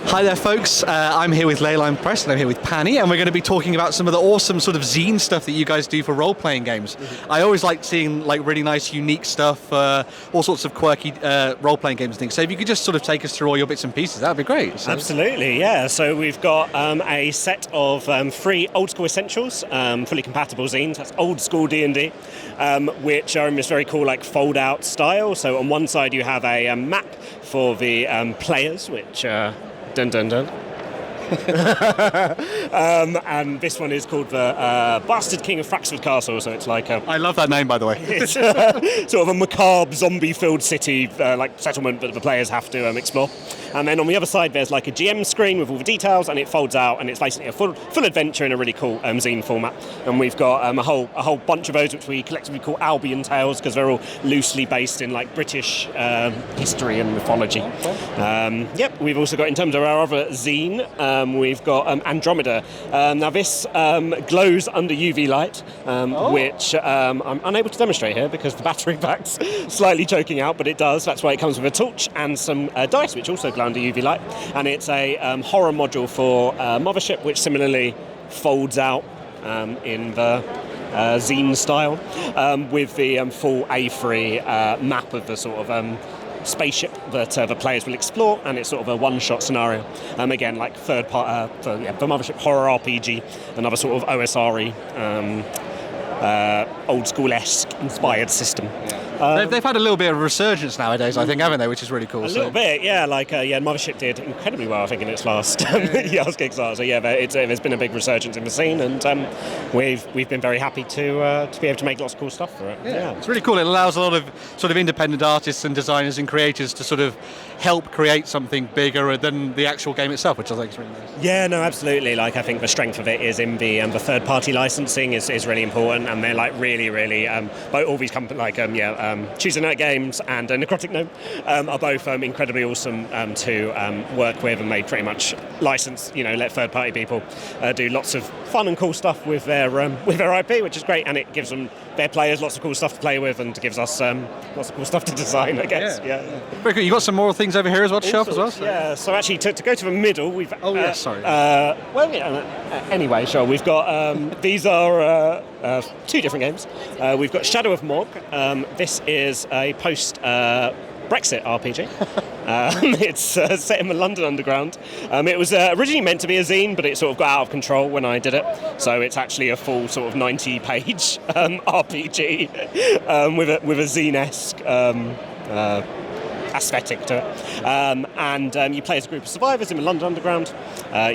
Hi there, folks. I'm here with Leyline Press, and I'm here with Pani, and we're going to be talking about some of the awesome sort of zine stuff that you guys do for role-playing games. I always like seeing like really nice, unique stuff, all sorts of quirky role-playing games and things. So if you could just sort of take us through all your bits and pieces, that would be great. So. Absolutely, yeah. So we've got a set of 3 old school essentials, fully compatible zines. That's old school D&D, which are in this very cool like fold-out style. So on one side you have a map for the players, which dun dun dun. And this one is called the Bastard King of Fraxford Castle, so it's like I love that name, by the way. It's sort of a macabre, zombie-filled city, like settlement that the players have to explore. And then on the other side, there's like a GM screen with all the details, and it folds out, and it's basically a full adventure in a really cool zine format. And we've got a whole bunch of those, which we collectively call Albion Tales, because they're all loosely based in like British history and mythology. Yep, we've also got, in terms of our other zine, we've got Andromeda. Now this glows under UV light, which I'm unable to demonstrate here because the battery pack's slightly choking out, but it does. That's why it comes with a torch and some dice, which also glow under UV light. And it's a horror module for Mothership, which similarly folds out in the zine style, with the full A3 map of the sort of spaceship that the players will explore, and it's sort of a one-shot scenario. Again, like third part for Mothership horror RPG, another sort of OSRE, old school-esque inspired system. They've had a little bit of a resurgence nowadays, I think, haven't they? Which is really cool. A little bit, yeah. Like, Mothership did incredibly well, I think, in its last Kickstarter. So yeah, there's been a big resurgence in the scene, and we've been very happy to be able to make lots of cool stuff for it. Yeah, it's really cool. It allows a lot of sort of independent artists and designers and creators to sort of help create something bigger than the actual game itself, which I think is really nice. Yeah, no, absolutely. Like, I think the strength of it is in the third-party licensing is really important, and they're like really, both all these companies like Tuesday Night Games and Necrotic Gnome are both incredibly awesome to work with, and they pretty much license, let third-party people do lots of fun and cool stuff with their IP, which is great, and it gives them their players lots of cool stuff to play with, and gives us lots of cool stuff to design, I guess. Yeah. Very cool. You got some more things over here as well to show off as well? So. Yeah, so actually to go to the middle, we've... Anyway, sure, we've got... these are 2 different games. We've got Shadow of Morgue. This is a post-Brexit RPG. It's set in the London Underground. It was originally meant to be a zine, but it sort of got out of control when I did it. So it's actually a full sort of 90-page RPG with a zine-esque aesthetic to it. And you play as a group of survivors in the London Underground.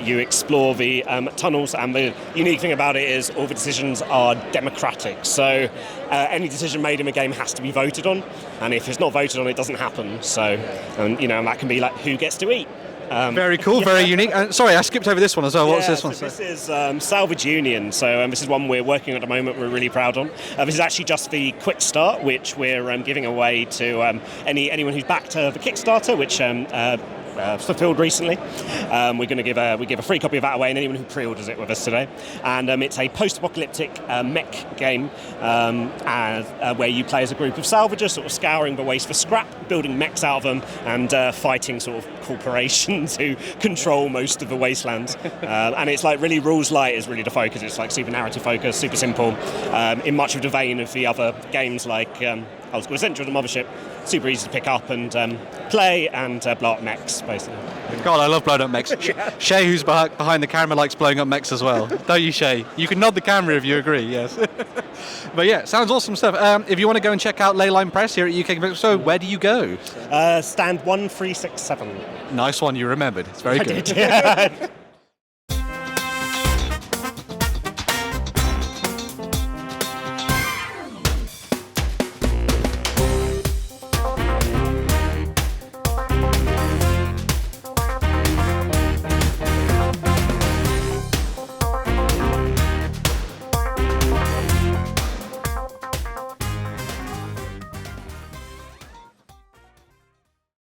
You explore the tunnels, and the unique thing about it is all the decisions are democratic. So any decision made in the game has to be voted on, and if it's not voted on, it doesn't happen. So, and that can be like who gets to eat. Very cool, very unique. Sorry, I skipped over this one as well. What's this one? So this is Salvage Union. So this is one we're working on at the moment. We're really proud on. This is actually just the quick start, which we're giving away to anyone who's backed the Kickstarter, which fulfilled recently. We're going to give a free copy of that away, and anyone who pre-orders it with us today. And it's a post-apocalyptic mech game where you play as a group of salvagers, sort of scouring the waste for scrap, building mechs out of them, and fighting sort of corporations who control most of the wasteland. And it's like really rules light is really the focus. It's like super narrative focus, super simple, in much of the vein of the other games like Old School Essentials and Mothership. Super easy to pick up and play and blow up mechs, basically. God, I love blowing up mechs. Shay, who's behind the camera, likes blowing up mechs as well. Don't you, Shay? You can nod the camera if you agree, yes. But yeah, sounds awesome stuff. If you want to go and check out Leyline Press here at UK Expo, where do you go? Stand 1367. Nice one, you remembered. It's very good. I did, yeah.